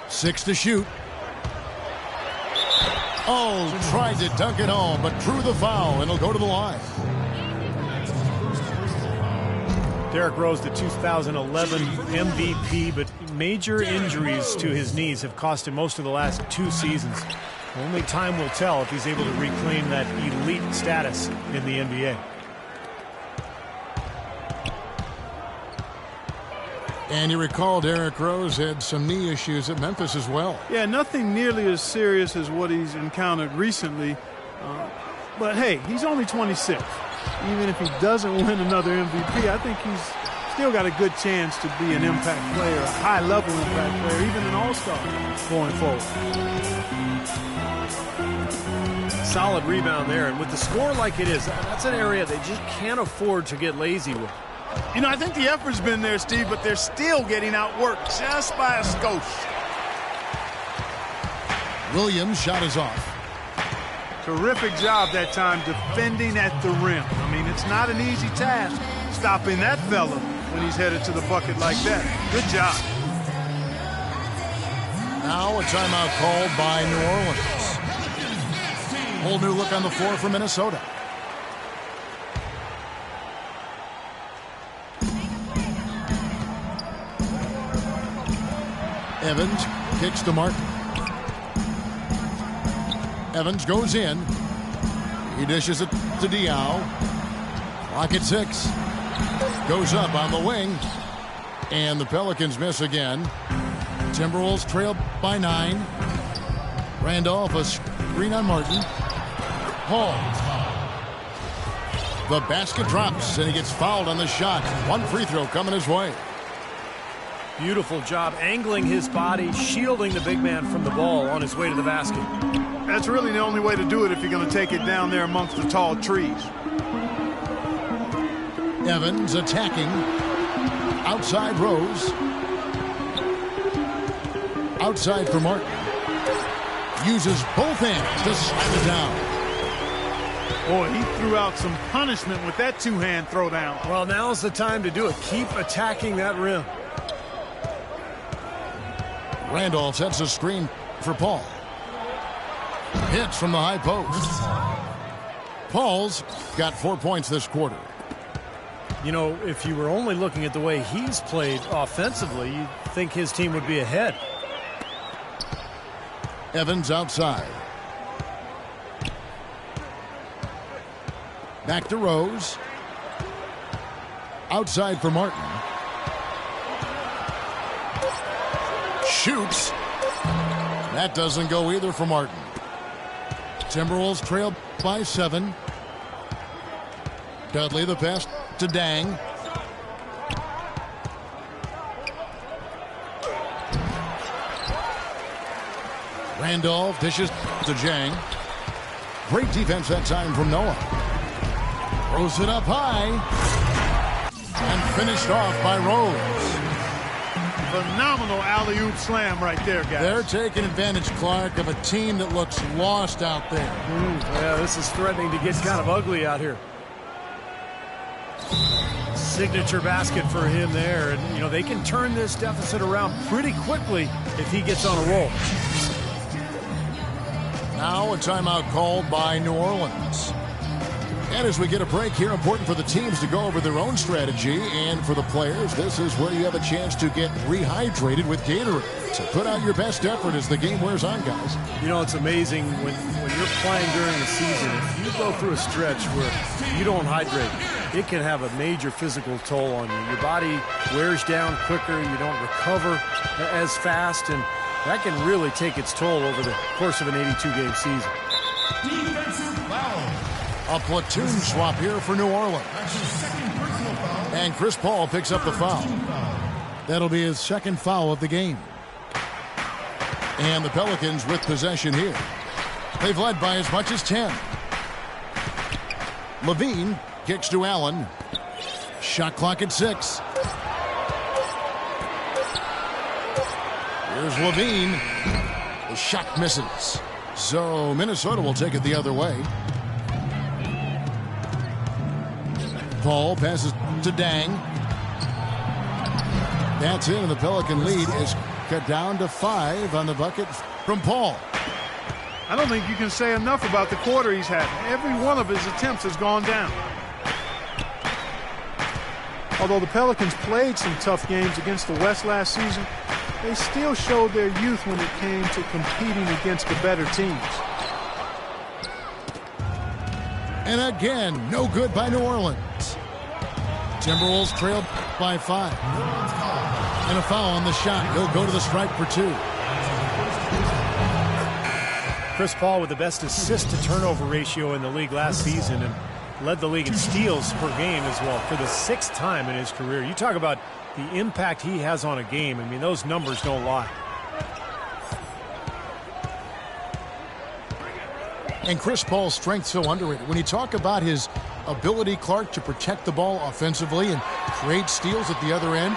6 to shoot. Oh, tried to dunk it home, but drew the foul, and it'll go to the line. Derrick Rose, the 2011 MVP, but major injuries to his knees have cost him most of the last 2 seasons. Only time will tell if he's able to reclaim that elite status in the NBA. And you recall Derrick Rose had some knee issues at Memphis as well. Yeah, nothing nearly as serious as what he's encountered recently. But hey, he's only 26. Even if he doesn't win another MVP, I think he's still got a good chance to be an impact player, a high-level impact player, even an all-star going forward. Solid rebound there, and with the score like it is, that's an area they just can't afford to get lazy with. You know, I think the effort's been there, Steve, but they're still getting outworked just by a skosh. Williams' shot is off. Terrific job that time defending at the rim. I mean, it's not an easy task stopping that fella when he's headed to the bucket like that. Good job. Now a timeout called by New Orleans. Whole new look on the floor for Minnesota. Evans kicks to Martin. Evans goes in. He dishes it to Diaw. Clock at 6. Goes up on the wing. And the Pelicans miss again. Timberwolves trail by 9. Randolph a screen on Martin. Hall. The basket drops and he gets fouled on the shot. One free throw coming his way. Beautiful job angling his body, shielding the big man from the ball on his way to the basket. That's really the only way to do it if you're going to take it down there amongst the tall trees. Evans attacking. Outside Rose. Outside for Martin. Uses both hands to slam it down. Boy, he threw out some punishment with that two-hand throwdown. Well, now's the time to do it. Keep attacking that rim. Randolph sets a screen for Paul. Hits from the high post. Paul's got 4 points this quarter. You know, if you were only looking at the way he's played offensively, you'd think his team would be ahead. Evans outside. Back to Rose. Outside for Martin. Shoots. That doesn't go either for Martin. Timberwolves trail by 7. Dudley the pass to Dang. Randolph dishes to Jang. Great defense that time from Noah. Throws it up high. And finished off by Rose. Phenomenal alley-oop slam right there, guys. They're taking advantage, Clark, of a team that looks lost out there. Yeah, this is threatening to get kind of ugly out here. Signature basket for him there. And, you know, they can turn this deficit around pretty quickly if he gets on a roll. Now a timeout called by New Orleans. And as we get a break here, important for the teams to go over their own strategy, and for the players, this is where you have a chance to get rehydrated with Gatorade. So put out your best effort as the game wears on, guys. You know, it's amazing when you're playing during the season, if you go through a stretch where you don't hydrate, it can have a major physical toll on you. Your body wears down quicker, you don't recover as fast, and that can really take its toll over the course of an 82-game season. Defensive foul. A platoon swap here for New Orleans. And Chris Paul picks up the foul. That'll be his second foul of the game. And the Pelicans with possession here. They've led by as much as 10. Levine kicks to Allen. Shot clock at 6. Here's Levine. The shot misses. So Minnesota will take it the other way. Paul passes to Dang. That's it, and the Pelican lead is cut down to 5 on the bucket from Paul. I don't think you can say enough about the quarter he's had. Every one of his attempts has gone down. Although the Pelicans played some tough games against the West last season, they still showed their youth when it came to competing against the better teams. And again, no good by New Orleans. Timberwolves trailed by 5. And a foul on the shot. He'll go to the stripe for 2. Chris Paul with the best assist-to-turnover ratio in the league last season and led the league in steals per game as well for the 6th time in his career. You talk about the impact he has on a game. I mean, those numbers don't lie. And Chris Paul's strength so underrated. When you talk about his ability, Clark, to protect the ball offensively and create steals at the other end,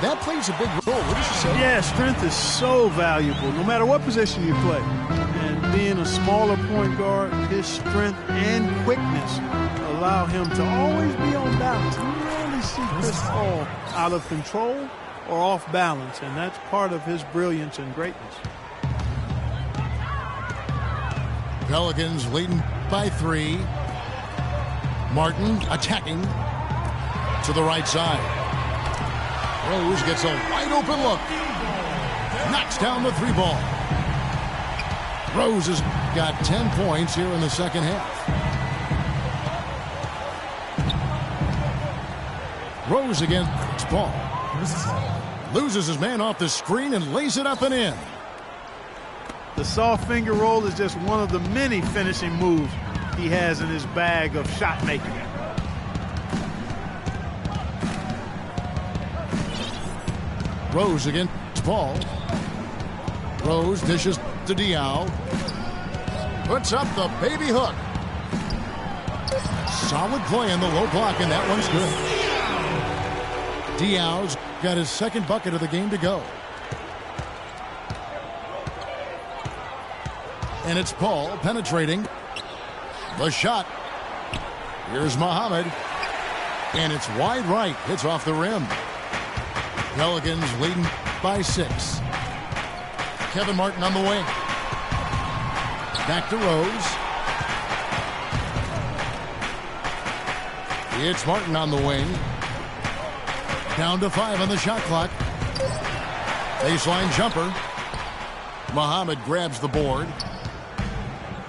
that plays a big role. What did you say? Yeah, strength is so valuable, no matter what position you play. And being a smaller point guard, his strength and quickness allow him to always be on balance. You rarely see Chris Paul out of control or off balance, and that's part of his brilliance and greatness. Pelicans leading by 3. Martin attacking to the right side. Rose gets a wide open look. Knocks down the 3 ball. Rose has got 10 points here in the second half. Rose against Paul. Loses his man off the screen and lays it up and in. The soft finger roll is just one of the many finishing moves he has in his bag of shot making. Rose against Paul. Rose dishes to Diaw. Puts up the baby hook. Solid play in the low block, and that one's good. Diaw's got his 2nd bucket of the game to go. And it's Paul penetrating. The shot. Here's Muhammad. And it's wide right. Hits off the rim. Pelicans leading by 6. Kevin Martin on the wing. Back to Rose. It's Martin on the wing. Down to 5 on the shot clock. Baseline jumper. Muhammad grabs the board.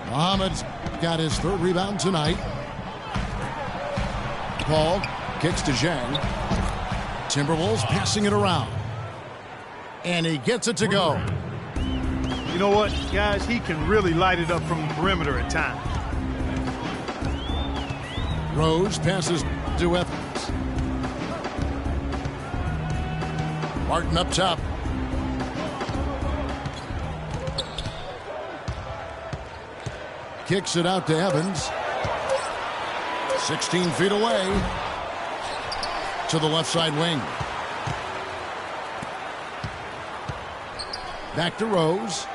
Muhammad's got his 3rd rebound tonight. Paul kicks to Zhang. Timberwolves passing it around. And he gets it to go. You know what, guys? He can really light it up from the perimeter at times. Rose passes to Evans. Martin up top. Kicks it out to Evans. 16 feet away to the left side wing. Back to Rose.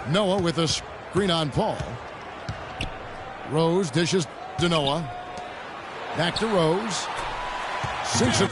Noah with a screen on Paul. Rose dishes to Noah. Back to Rose. Sinks it.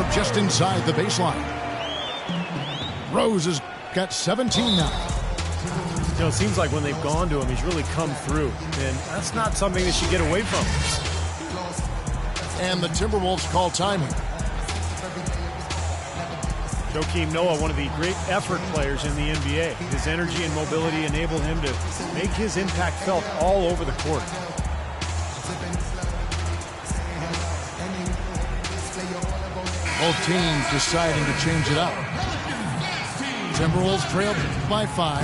from just inside the baseline. Rose has got 17 now. You know, it seems like when they've gone to him, he's really come through. And that's not something they should get away from. And the Timberwolves call time here. Joakim Noah, one of the great effort players in the NBA. His energy and mobility enable him to make his impact felt all over the court. Both teams deciding to change it up. Timberwolves trail by 5.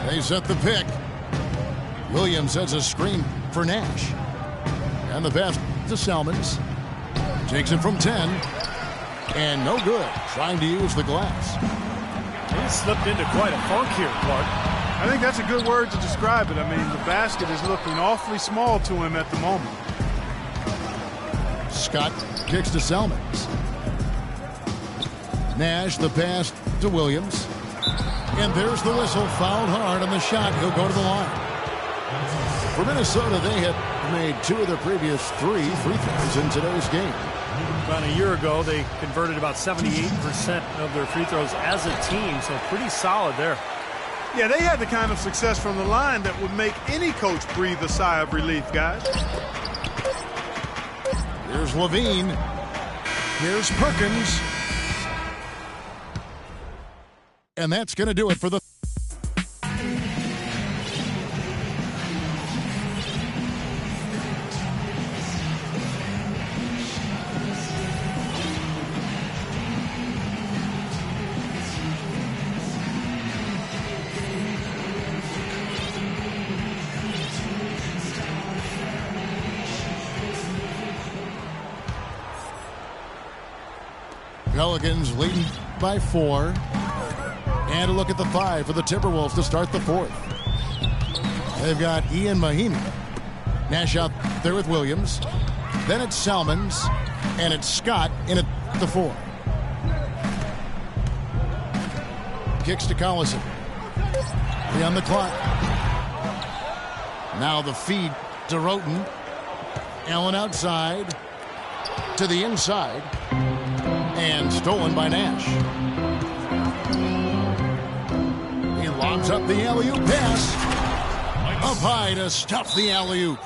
They set the pick. Williams sets a screen for Nash. And the pass to Salmons. Takes it from 10. And no good. Trying to use the glass. He slipped into quite a funk here, Clark. I think that's a good word to describe it. I mean, the basket is looking awfully small to him at the moment. Scott kicks to Salmons. Nash, the pass to Williams. And there's the whistle. Fouled hard on the shot. He'll go to the line. For Minnesota, they had made 2 of their previous 3 free throws in today's game. About a year ago, they converted about 78% of their free throws as a team, so pretty solid there. Yeah, they had the kind of success from the line that would make any coach breathe a sigh of relief, guys. Here's Levine. Here's Perkins. And that's going to do it for the... Pelicans leading by 4. And a look at the 5 for the Timberwolves to start the 4th. They've got Ian Mahinmi. Nash out there with Williams. Then it's Salmons. And it's Scott in at the 4. Kicks to Collison. 3 on the clock. Now the feed to Roten. Allen outside. To the inside. And stolen by Nash. He lobs up the alley-oop pass. Up high to stuff the alley-oop.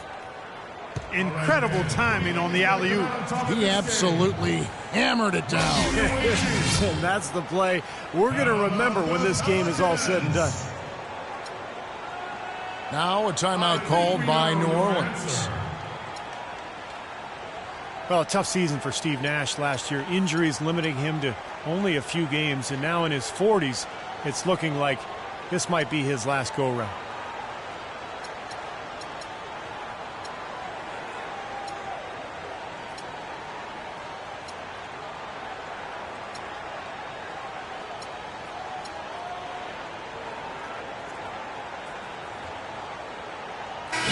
Incredible timing on the alley-oop. He absolutely hammered it down. And that's the play we're going to remember when this game is all said and done. Now a timeout called by New Orleans. Well, a tough season for Steve Nash last year. Injuries limiting him to only a few games. And now in his 40s, it's looking like this might be his last go-round.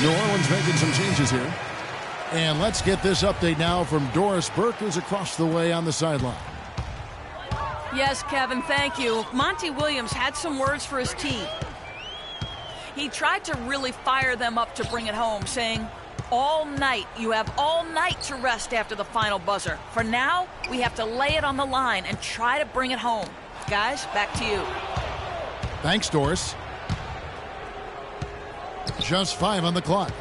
New Orleans making some changes here. And let's get this update now from Doris Burke, who's across the way on the sideline. Yes, Kevin, thank you. Monty Williams had some words for his team. He tried to really fire them up to bring it home, saying, all night, you have all night to rest after the final buzzer. For now, we have to lay it on the line and try to bring it home. Guys, back to you. Thanks, Doris. Just 5 on the clock.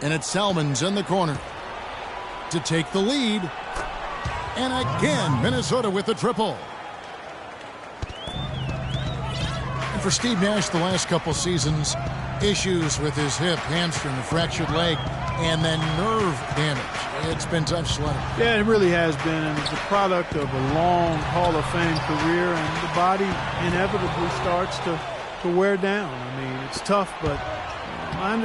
And it's Salmons in the corner to take the lead. And again, Minnesota with the triple. And for Steve Nash, the last couple seasons, issues with his hip, hamstring, a fractured leg, and then nerve damage. It's been tough sledding. Yeah, it really has been, and it's a product of a long Hall of Fame career, and the body inevitably starts to wear down. I mean, it's tough, but I understand.